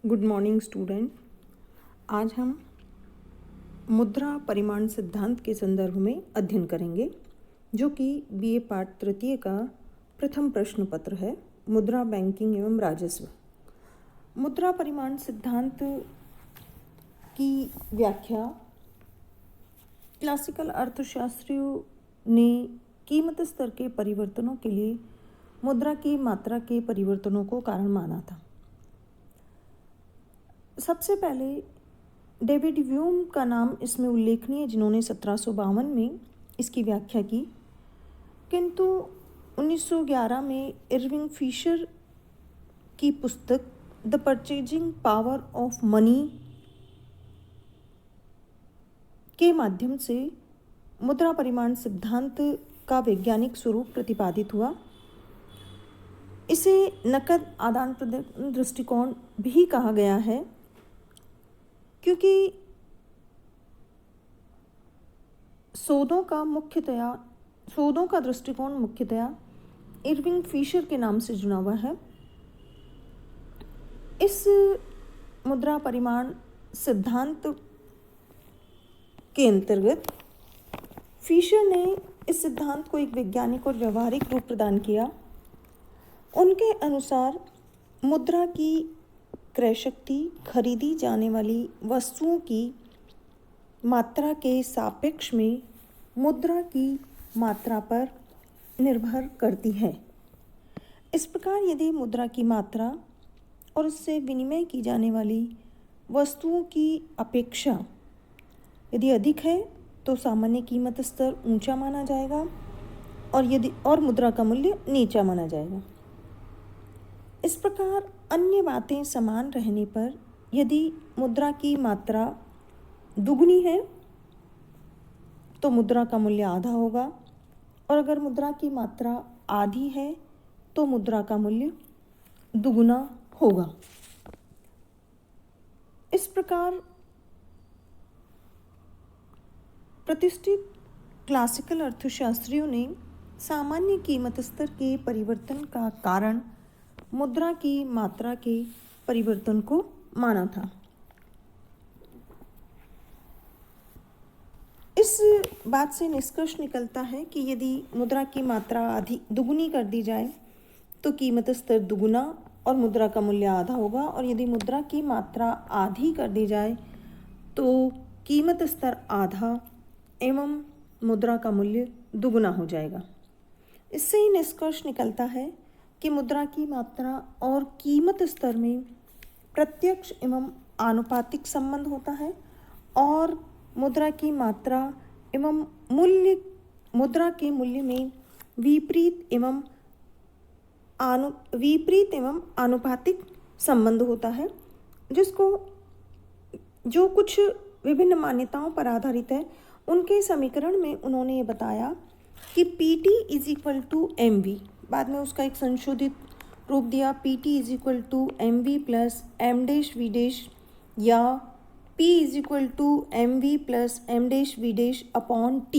Good morning student. आज हम मुद्रा परिमाण सिद्धांत के संदर्भ में अध्ययन करेंगे, जो कि बीए पाठ तृतीय का प्रथम प्रश्न पत्र है, मुद्रा बैंकिंग एवं राजस्व। मुद्रा परिमाण सिद्धांत की व्याख्या क्लासिकल अर्थशास्त्रियों ने कीमत स्तर के परिवर्तनों के लिए मुद्रा की मात्रा के परिवर्तनों को कारण माना था। सबसे पहले डेविड ह्यूम का नाम इसमें उल्लेखनीय है, जिन्होंने 1752 में इसकी व्याख्या की, किंतु 1911 में इरविंग फिशर की पुस्तक the purchasing power of money के माध्यम से मुद्रा परिमाण सिद्धांत का वैज्ञानिक स्वरूप प्रतिपादित हुआ। इसे नकद आदान प्रदान दृष्टिकोण भी कहा गया है, क्योंकि सौदों का दृष्टिकोण मुख्यतया इरविंग फिशर के नाम से जुड़ा हुआ है। इस मुद्रा परिमाण सिद्धांत के अंतर्गत फिशर ने इस सिद्धांत को एक वैज्ञानिक और व्यवहारिक रूप प्रदान किया। उनके अनुसार मुद्रा की क्रय शक्ति खरीदी जाने वाली वस्तुओं की मात्रा के सापेक्ष में मुद्रा की मात्रा पर निर्भर करती है। इस प्रकार यदि मुद्रा की मात्रा और उससे विनिमय की जाने वाली वस्तुओं की अपेक्षा यदि अधिक है तो सामान्य कीमत स्तर ऊंचा माना जाएगा और मुद्रा का मूल्य नीचा माना जाएगा। इस प्रकार अन्य बातें समान रहने पर यदि मुद्रा की मात्रा दुगनी है तो मुद्रा का मूल्य आधा होगा, और अगर मुद्रा की मात्रा आधी है तो मुद्रा का मूल्य दुगुना होगा। इस प्रकार प्रतिष्ठित क्लासिकल अर्थशास्त्रियों ने सामान्य कीमत स्तर के परिवर्तन का कारण मुद्रा की मात्रा के परिवर्तन को माना था। इस बात से निष्कर्ष निकलता है कि यदि मुद्रा की मात्रा दुगुनी कर दी जाए तो कीमत स्तर दुगुना और मुद्रा का मूल्य आधा होगा, और यदि मुद्रा की मात्रा आधी कर दी जाए तो कीमत स्तर आधा एवं मुद्रा का मूल्य दुगुना हो जाएगा। इससे ही निष्कर्ष निकलता है कि मुद्रा की मात्रा और कीमत स्तर में प्रत्यक्ष एवं आनुपातिक संबंध होता है, और मुद्रा की मात्रा एवं मुद्रा के मूल्य में विपरीत एवं आनुपातिक संबंध होता है, जो कुछ विभिन्न मान्यताओं पर आधारित है। उनके समीकरण में उन्होंने ये बताया कि PT = MV, बाद में उसका एक संशोधित रूप दिया, PT = MV + M'(V') या P = MV + M'(V')/T।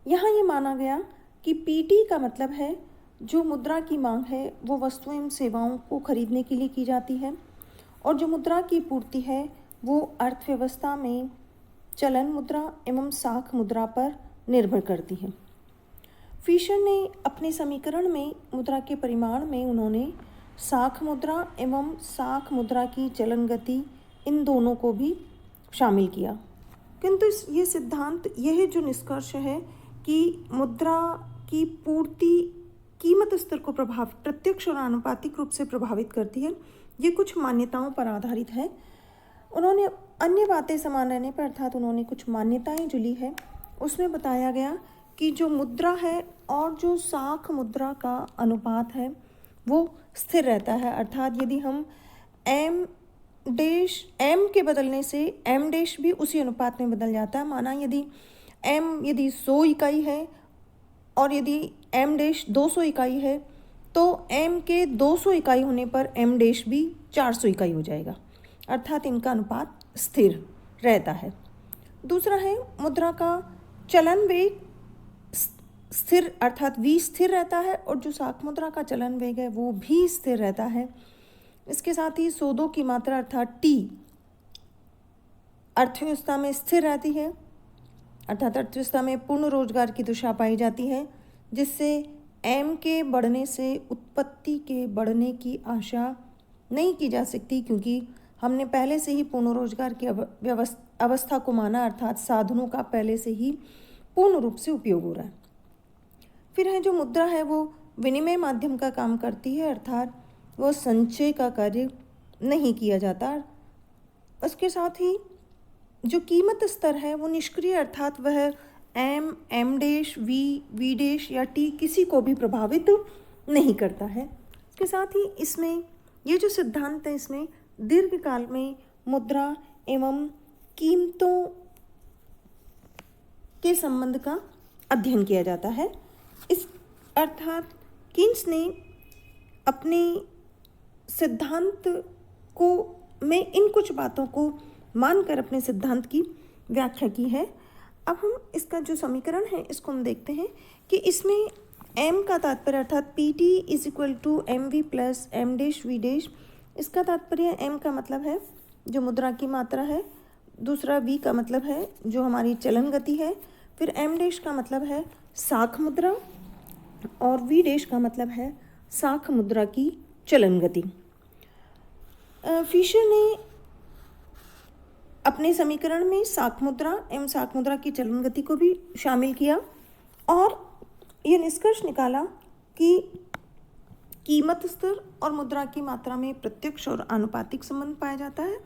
यहाँ ये माना गया कि PT का मतलब है जो मुद्रा की मांग है वो वस्तुओं एवं सेवाओं को खरीदने के लिए की जाती है, और जो मुद्रा की पूर्ति है वो अर्थव्यवस्था में चलन मुद्रा एवं साख मुद्रा पर निर्भर करती है। फिशर ने अपने समीकरण में मुद्रा के परिमाण में उन्होंने साख मुद्रा एवं साख मुद्रा की चलन गति इन दोनों को भी शामिल किया, किंतु ये सिद्धांत यह जो निष्कर्ष है कि मुद्रा की पूर्ति कीमत स्तर को प्रत्यक्ष और आनुपातिक रूप से प्रभावित करती है, ये कुछ मान्यताओं पर आधारित है। उन्होंने अन्य बातें समान रहने पर, अर्थात उन्होंने कुछ मान्यताएं जुली है, उसमें बताया गया कि जो मुद्रा है और जो साख मुद्रा का अनुपात है वो स्थिर रहता है। अर्थात यदि हम M के बदलने से M' भी उसी अनुपात में बदल जाता है। माना यदि यदि 100 इकाई है और यदि M' 200 इकाई है तो M के 200 इकाई होने पर M' भी 400 इकाई हो जाएगा, अर्थात इनका अनुपात स्थिर रहता है। दूसरा है मुद्रा का चलन वेग स्थिर, अर्थात V स्थिर रहता है, और जो साख मुद्रा का चलन वेग है वो भी स्थिर रहता है। इसके साथ ही सौदों की मात्रा अर्थात टी अर्थव्यवस्था में स्थिर रहती है, अर्थात अर्थव्यवस्था में पूर्ण रोजगार की दिशा पाई जाती है, जिससे एम के बढ़ने से उत्पत्ति के बढ़ने की आशा नहीं की जा सकती, क्योंकि हमने पहले से ही पूर्ण रोजगार की अवस्था को माना, अर्थात साधनों का पहले से ही पूर्ण रूप से उपयोग हो रहा है। फिर है जो मुद्रा है वो विनिमय माध्यम का काम करती है, अर्थात वो संचय का कार्य नहीं किया जाता। उसके साथ ही जो कीमत स्तर है वो निष्क्रिय, अर्थात वह एम डैश वी डैश या टी किसी को भी प्रभावित नहीं करता है। इसके साथ ही इसमें ये जो सिद्धांत है इसमें दीर्घकाल में मुद्रा एवं कीमतों के संबंध का अध्ययन किया जाता है। इस अर्थात कीन्स ने अपने सिद्धांत को में इन कुछ बातों को मानकर अपने सिद्धांत की व्याख्या की है। अब हम इसका जो समीकरण है इसको हम देखते हैं कि इसमें m का तात्पर्य अर्थात P T is equal to M V plus M dash V dash, इसका तात्पर्य m का मतलब है जो मुद्रा की मात्रा है, दूसरा v का मतलब है जो हमारी चलन गति है, फिर m डैश का मतलब है साख मुद्रा और v डैश का मतलब है साख मुद्रा की चलन गति। फिशर ने अपने समीकरण में साख मुद्रा एवं साख मुद्रा की चलन गति को भी शामिल किया और यह निष्कर्ष निकाला कि कीमत स्तर और मुद्रा की मात्रा में प्रत्यक्ष और आनुपातिक संबंध पाया जाता है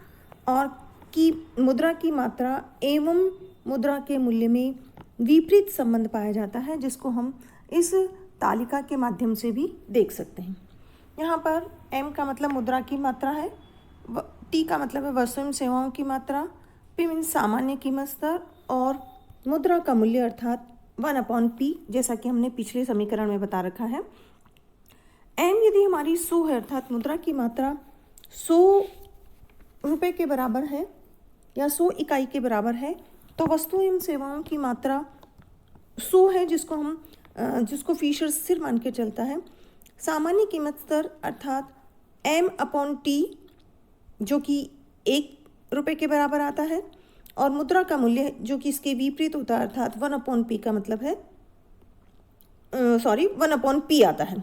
और कि मुद्रा की मात्रा एवं मुद्रा के मूल्य में विपरीत संबंध पाया जाता है, जिसको हम इस तालिका के माध्यम से भी देख सकते हैं। यहाँ पर m का मतलब मुद्रा की मात्रा है, t का मतलब है वस्तु एवं सेवाओं की मात्रा, p मीन्स सामान्य कीमत स्तर और मुद्रा का मूल्य अर्थात 1/p, जैसा कि हमने पिछले समीकरण में बता रखा है। m यदि हमारी 100 है अर्थात मुद्रा की मात्रा 100 रुपये के बराबर है या 100 इकाई के बराबर है, तो वस्तु एवं सेवाओं की मात्रा 100 है, जिसको फिशर स्थिर मान के चलता है। सामान्य कीमत स्तर अर्थात m/t जो कि 1 रुपये के बराबर आता है और मुद्रा का मूल्य जो कि इसके विपरीत होता है अर्थात 1/p का मतलब है 1/p आता है।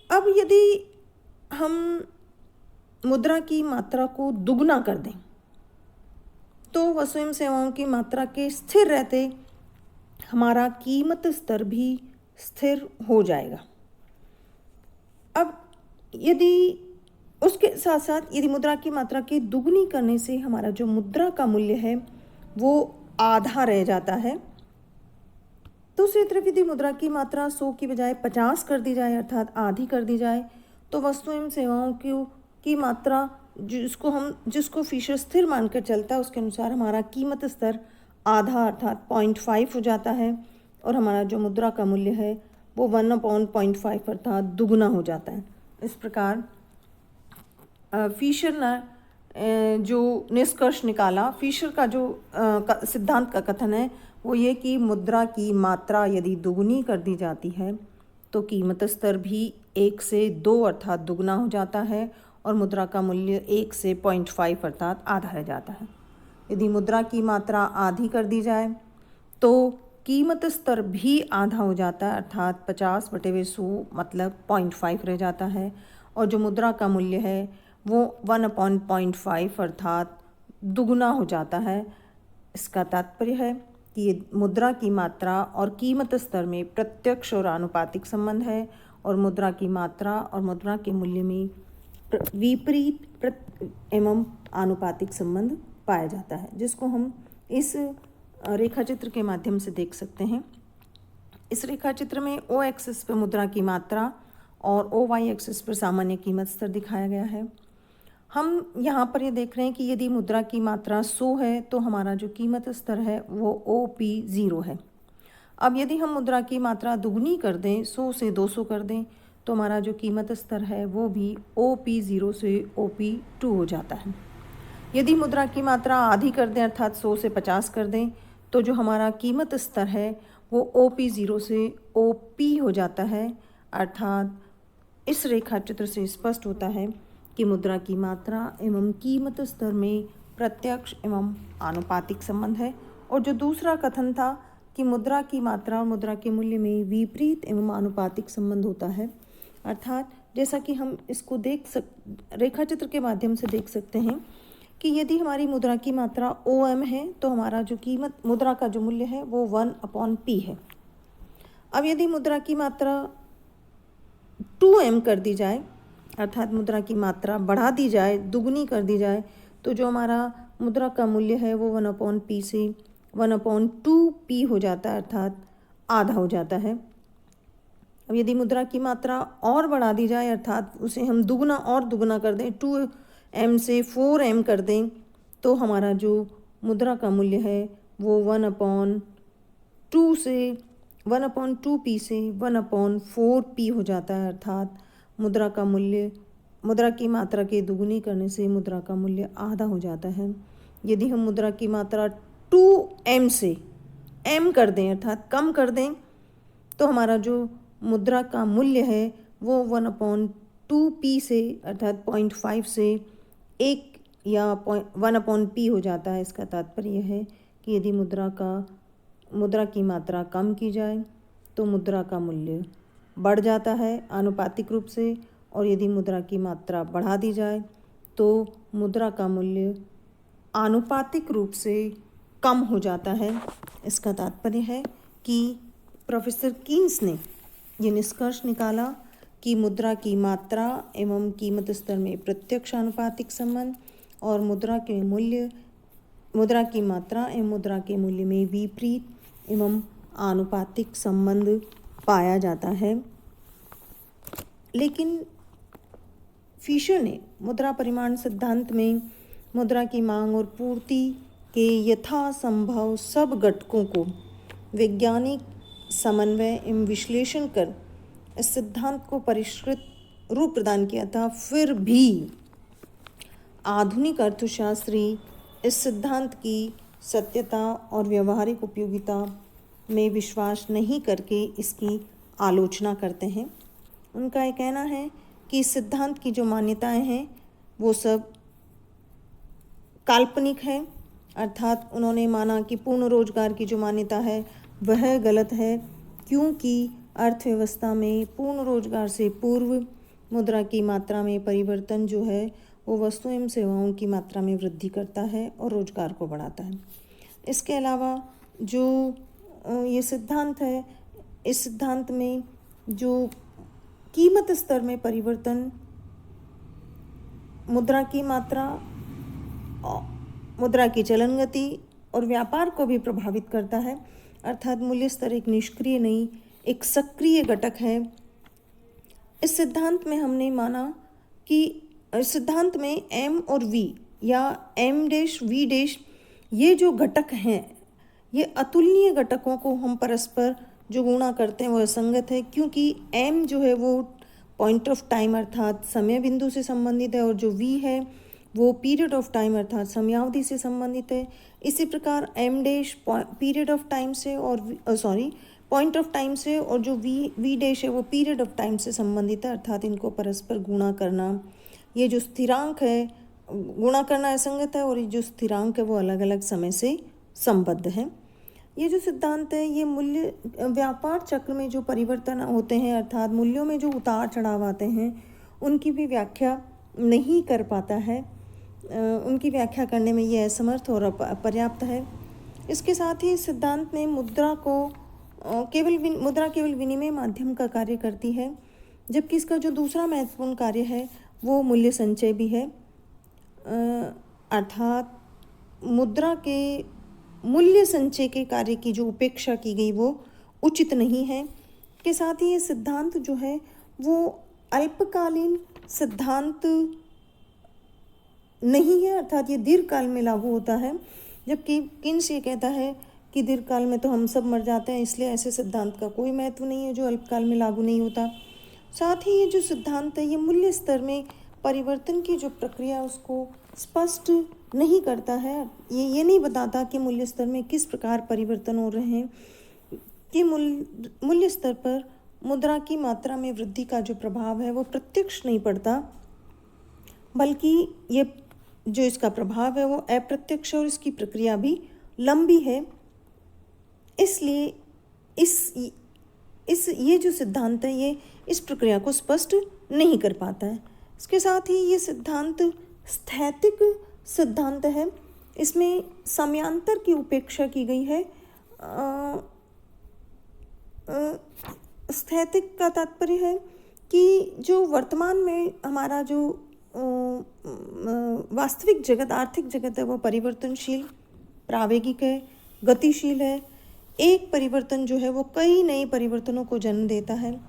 अब यदि हम मुद्रा की मात्रा को दुगना कर दें तो वस्तु एवं सेवाओं की मात्रा के स्थिर रहते हमारा कीमत स्तर भी स्थिर हो जाएगा। अब यदि उसके साथ साथ यदि मुद्रा की मात्रा के दुगनी करने से हमारा जो मुद्रा का मूल्य है वो आधा रह जाता है, दूसरी तरफ यदि मुद्रा की मात्रा 100 की बजाय 50 कर दी जाए अर्थात आधी कर दी जाए, तो वस्तु एवं सेवाओं की मात्रा जिसको फिशर स्थिर मानकर चलता है उसके अनुसार हमारा कीमत स्तर आधा अर्थात 0.5 हो जाता है और हमारा जो मुद्रा का मूल्य है वो 1/0.5 अर्थात दुगना हो जाता है। इस प्रकार फिशर ने जो निष्कर्ष निकाला, फिशर का जो सिद्धांत का कथन है वो ये कि मुद्रा की मात्रा यदि दुगनी कर दी जाती है तो कीमत स्तर भी 1 से 2 अर्थात दुगना हो जाता है और मुद्रा का मूल्य 1 से 0.5 अर्थात आधा रह जाता है। यदि मुद्रा की मात्रा आधी कर दी जाए तो कीमत स्तर भी आधा हो जाता है अर्थात 50/100 मतलब 0.5 रह जाता है और जो मुद्रा का मूल्य है वो 1/0.5 अर्थात दुगना हो जाता है। इसका तात्पर्य है कि ये मुद्रा की मात्रा और कीमत स्तर में प्रत्यक्ष और आनुपातिक संबंध है और मुद्रा की मात्रा और मुद्रा के मूल्य में विपरीत एवं आनुपातिक संबंध पाया जाता है, जिसको हम इस रेखा चित्र के माध्यम से देख सकते हैं। इस रेखा चित्र में ओ एक्सिस पर मुद्रा की मात्रा और ओ वाई एक्सिस पर सामान्य कीमत स्तर दिखाया गया है। हम यहाँ पर ये देख रहे हैं कि यदि मुद्रा की मात्रा 100 है तो हमारा जो कीमत स्तर है वो OP0 है। अब यदि हम मुद्रा की मात्रा दुगनी कर दें, 100 से 200 कर दें, तो हमारा जो कीमत स्तर है वो भी OP0 से OP2 हो जाता है। यदि मुद्रा की मात्रा आधी कर दें अर्थात 100 से 50 कर दें, तो जो हमारा कीमत स्तर है वो OP0 से OP हो जाता है अर्थात इस रेखा चित्र से स्पष्ट होता है कि मुद्रा की मात्रा एवं कीमत स्तर में प्रत्यक्ष एवं आनुपातिक संबंध है। और जो दूसरा कथन था कि मुद्रा की मात्रा और मुद्रा के मूल्य में विपरीत एवं आनुपातिक संबंध होता है, अर्थात जैसा कि हम इसको रेखा चित्र के माध्यम से देख सकते हैं कि यदि हमारी मुद्रा की मात्रा OM है तो हमारा जो कीमत मुद्रा का जो मूल्य है वो 1/P है। अब यदि मुद्रा की मात्रा 2M कर दी जाए, अर्थात मुद्रा की मात्रा बढ़ा दी जाए, दुगनी कर दी जाए, तो जो हमारा मुद्रा का मूल्य है वो 1/P से 1/2P हो जाता है, अर्थात आधा हो जाता है। अब यदि मुद्रा की मात्रा और बढ़ा दी जाए, अर्थात उसे हम दुगना और दुगना कर दें, 2M से 4M कर दें, तो हमारा जो मुद्रा का मूल्य है वो 1/2 से 1/2P से 1/4P हो जाता है, अर्थात मुद्रा का मूल्य मुद्रा की मात्रा के दुगुनी करने से मुद्रा का मूल्य आधा हो जाता है। यदि हम मुद्रा की मात्रा 2M से M कर दें, अर्थात कम कर दें, तो हमारा जो मुद्रा का मूल्य है वो 1/2P से अर्थात 0.5 से 1 या 1/P हो जाता है। इसका तात्पर्य है कि यदि मुद्रा की मात्रा कम की जाए तो मुद्रा का मूल्य बढ़ जाता है आनुपातिक रूप से, और यदि मुद्रा की मात्रा बढ़ा दी जाए तो मुद्रा का मूल्य आनुपातिक रूप से कम हो जाता है। इसका तात्पर्य है कि प्रोफेसर कीन्स ने ये निष्कर्ष निकाला कि मुद्रा की मात्रा एवं कीमत स्तर में प्रत्यक्ष आनुपातिक संबंध और मुद्रा की मात्रा एवं मुद्रा के मूल्य में विपरीत एवं आनुपातिक संबंध पाया जाता है। लेकिन फिशर ने मुद्रा परिमाण सिद्धांत में मुद्रा की मांग और पूर्ति के यथासंभव सब घटकों को वैज्ञानिक समन्वय एवं विश्लेषण कर इस सिद्धांत को परिष्कृत रूप प्रदान किया था। फिर भी आधुनिक अर्थशास्त्री इस सिद्धांत की सत्यता और व्यवहारिक उपयोगिता में विश्वास नहीं करके इसकी आलोचना करते हैं। उनका ये कहना है कि इस सिद्धांत की जो मान्यताएं हैं वो सब काल्पनिक है, अर्थात उन्होंने माना कि पूर्ण रोजगार की जो मान्यता है वह गलत है, क्योंकि अर्थव्यवस्था में पूर्ण रोजगार से पूर्व मुद्रा की मात्रा में परिवर्तन जो है वो वस्तुओं एवं सेवाओं की मात्रा में वृद्धि करता है और रोजगार को बढ़ाता है। इसके अलावा जो ये सिद्धांत है, इस सिद्धांत में जो कीमत स्तर में परिवर्तन मुद्रा की मात्रा, मुद्रा की चलन गति और व्यापार को भी प्रभावित करता है, अर्थात मूल्य स्तर एक निष्क्रिय नहीं एक सक्रिय घटक है। इस सिद्धांत में हमने माना कि इस सिद्धांत में M और V या M-V' ये जो घटक हैं ये अतुलनीय घटकों को हम परस्पर जो गुणा करते हैं वह असंगत है, क्योंकि M जो है वो पॉइंट ऑफ टाइम अर्थात समय बिंदु से संबंधित है और जो V है वो पीरियड ऑफ टाइम अर्थात समयावधि से संबंधित है। इसी प्रकार M' पीरियड ऑफ टाइम से और पॉइंट ऑफ टाइम से, और जो V' है वो पीरियड ऑफ टाइम से संबंधित है, अर्थात इनको परस्पर गुणा करना, ये जो स्थिरांक है गुणा करना असंगत है और ये जो स्थिरांक है वो अलग अलग समय से संबद्ध है। ये जो सिद्धांत है ये मूल्य व्यापार चक्र में जो परिवर्तन होते हैं अर्थात मूल्यों में जो उतार चढ़ाव आते हैं उनकी भी व्याख्या नहीं कर पाता है, उनकी व्याख्या करने में ये असमर्थ और अपर्याप्त है। इसके साथ ही सिद्धांत में मुद्रा केवल विनिमय माध्यम का कार्य करती है, जबकि इसका जो दूसरा महत्वपूर्ण कार्य है वो मूल्य संचय भी है, अर्थात मुद्रा के मूल्य संचय के कार्य की जो उपेक्षा की गई वो उचित नहीं है। के साथ ही ये सिद्धांत जो है वो अल्पकालीन सिद्धांत नहीं है, अर्थात ये दीर्घकाल में लागू होता है, जबकि कीन्स ये कहता है कि दीर्घकाल में तो हम सब मर जाते हैं, इसलिए ऐसे सिद्धांत का कोई महत्व नहीं है जो अल्पकाल में लागू नहीं होता। साथ ही ये जो सिद्धांत है ये मूल्य स्तर में परिवर्तन की जो प्रक्रिया उसको स्पष्ट नहीं करता है, ये नहीं बताता कि मूल्य स्तर में किस प्रकार परिवर्तन हो रहे हैं, कि मूल्य स्तर पर मुद्रा की मात्रा में वृद्धि का जो प्रभाव है वो प्रत्यक्ष नहीं पड़ता, बल्कि ये जो इसका प्रभाव है वो अप्रत्यक्ष और इसकी प्रक्रिया भी लंबी है। इसलिए ये जो सिद्धांत है ये इस प्रक्रिया को स्पष्ट नहीं कर पाता है। इसके साथ ही ये सिद्धांत स्थैतिक सिद्धांत है। इसमें समयांतर की उपेक्षा की गई है। स्थैतिक का तात्पर्य है कि जो वर्तमान में हमारा जो वास्तविक जगत, आर्थिक जगत है वो परिवर्तनशील, प्रावेगिक है, गतिशील है। एक परिवर्तन जो है वो कई नए परिवर्तनों को जन्म देता है।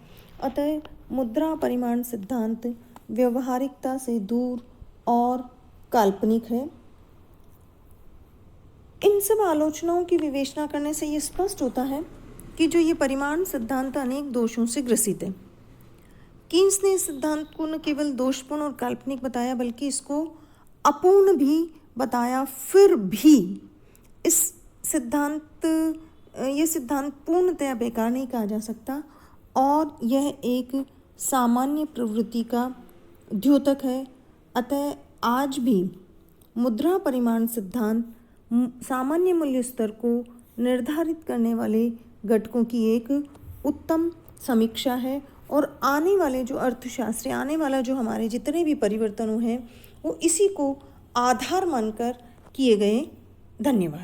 अतः मुद्रा परिमाण सिद्धांत व्यवहारिकता से दूर और काल्पनिक है। इन सब आलोचनाओं की विवेचना करने से ये स्पष्ट होता है कि जो ये परिमाण सिद्धांत अनेक दोषों से ग्रसित है। कीन्स ने इस सिद्धांत को न केवल दोषपूर्ण और काल्पनिक बताया बल्कि इसको अपूर्ण भी बताया। फिर भी ये सिद्धांत पूर्णतया बेकार नहीं कहा जा सकता और यह एक सामान्य प्रवृत्ति का द्योतक है। अतः आज भी मुद्रा परिमाण सिद्धांत सामान्य मूल्य स्तर को निर्धारित करने वाले घटकों की एक उत्तम समीक्षा है और आने वाले जो अर्थशास्त्र, आने वाला जो हमारे जितने भी परिवर्तनों हैं वो इसी को आधार मानकर किए गए। धन्यवाद।